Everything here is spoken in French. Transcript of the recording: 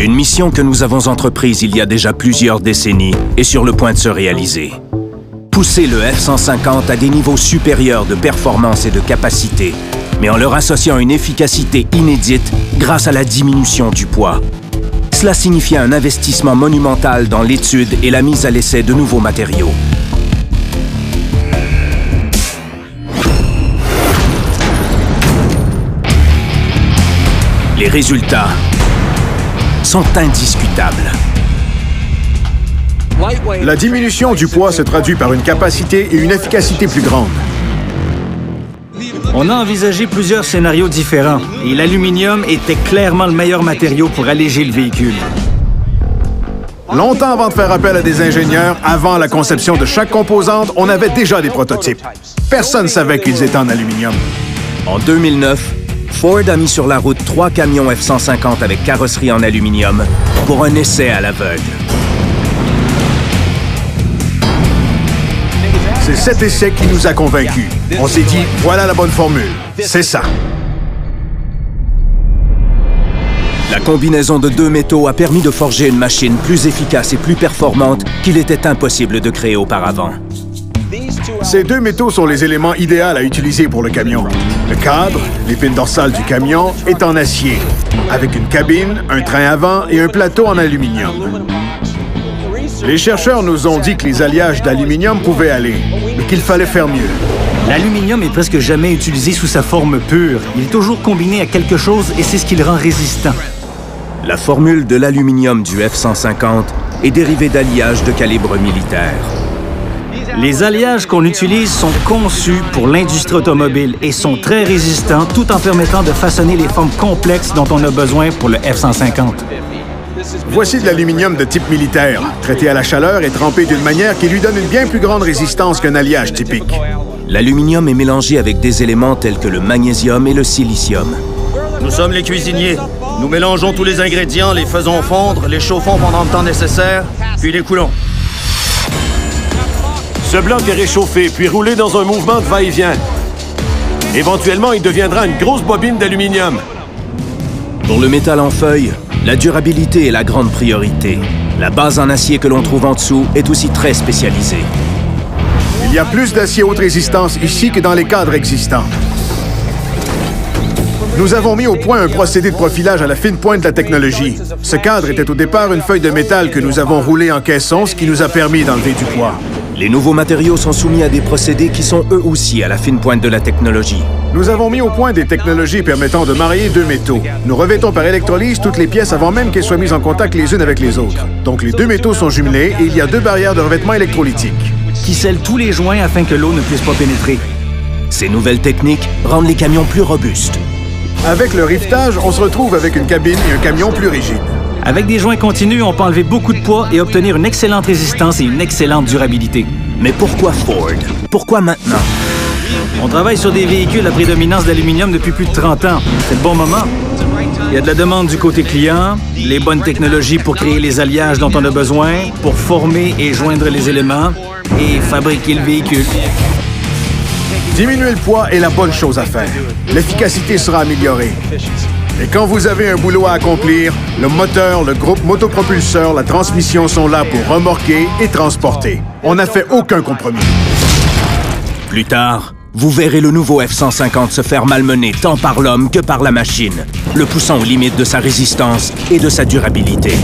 Une mission que nous avons entreprise il y a déjà plusieurs décennies est sur le point de se réaliser. Pousser le F-150 à des niveaux supérieurs de performance et de capacité, mais en leur associant une efficacité inédite grâce à la diminution du poids. Cela signifiait un investissement monumental dans l'étude et la mise à l'essai de nouveaux matériaux. Les résultats sont indiscutables. La diminution du poids se traduit par une capacité et une efficacité plus grandes. On a envisagé plusieurs scénarios différents et l'aluminium était clairement le meilleur matériau pour alléger le véhicule. Longtemps avant de faire appel à des ingénieurs, avant la conception de chaque composante, on avait déjà des prototypes. Personne ne savait qu'ils étaient en aluminium. En 2009, Ford a mis sur la route 3 camions F-150 avec carrosserie en aluminium pour un essai à l'aveugle. C'est cet essai qui nous a convaincus. On s'est dit, voilà la bonne formule. C'est ça. La combinaison de deux métaux a permis de forger une machine plus efficace et plus performante qu'il était impossible de créer auparavant. Ces deux métaux sont les éléments idéaux à utiliser pour le camion. Le cadre, l'épine dorsale du camion, est en acier, avec une cabine, un train avant et un plateau en aluminium. Les chercheurs nous ont dit que les alliages d'aluminium pouvaient aller, mais qu'il fallait faire mieux. L'aluminium est presque jamais utilisé sous sa forme pure. Il est toujours combiné à quelque chose et c'est ce qui le rend résistant. La formule de l'aluminium du F-150 est dérivée d'alliages de calibre militaire. Les alliages qu'on utilise sont conçus pour l'industrie automobile et sont très résistants tout en permettant de façonner les formes complexes dont on a besoin pour le F-150. Voici de l'aluminium de type militaire, traité à la chaleur et trempé d'une manière qui lui donne une bien plus grande résistance qu'un alliage typique. L'aluminium est mélangé avec des éléments tels que le magnésium et le silicium. Nous sommes les cuisiniers. Nous mélangeons tous les ingrédients, les faisons fondre, les chauffons pendant le temps nécessaire, puis les coulons. Ce bloc est réchauffé, puis roulé dans un mouvement de va-et-vient. Éventuellement, il deviendra une grosse bobine d'aluminium. Pour le métal en feuille, la durabilité est la grande priorité. La base en acier que l'on trouve en dessous est aussi très spécialisée. Il y a plus d'acier haute résistance ici que dans les cadres existants. Nous avons mis au point un procédé de profilage à la fine pointe de la technologie. Ce cadre était au départ une feuille de métal que nous avons roulée en caisson, ce qui nous a permis d'enlever du poids. Les nouveaux matériaux sont soumis à des procédés qui sont eux aussi à la fine pointe de la technologie. Nous avons mis au point des technologies permettant de marier deux métaux. Nous revêtons par électrolyse toutes les pièces avant même qu'elles soient mises en contact les unes avec les autres. Donc les deux métaux sont jumelés et il y a deux barrières de revêtement électrolytique Qui scellent tous les joints afin que l'eau ne puisse pas pénétrer. Ces nouvelles techniques rendent les camions plus robustes. Avec le rivetage, on se retrouve avec une cabine et un camion plus rigide. Avec des joints continus, on peut enlever beaucoup de poids et obtenir une excellente résistance et une excellente durabilité. Mais pourquoi Ford? Pourquoi maintenant? On travaille sur des véhicules à prédominance d'aluminium depuis plus de 30 ans. C'est le bon moment. Il y a de la demande du côté client, les bonnes technologies pour créer les alliages dont on a besoin, pour former et joindre les éléments et fabriquer le véhicule. Diminuer le poids est la bonne chose à faire. L'efficacité sera améliorée. Et quand vous avez un boulot à accomplir, le moteur, le groupe motopropulseur, la transmission sont là pour remorquer et transporter. On n'a fait aucun compromis. Plus tard, vous verrez le nouveau F-150 se faire malmener tant par l'homme que par la machine, le poussant aux limites de sa résistance et de sa durabilité.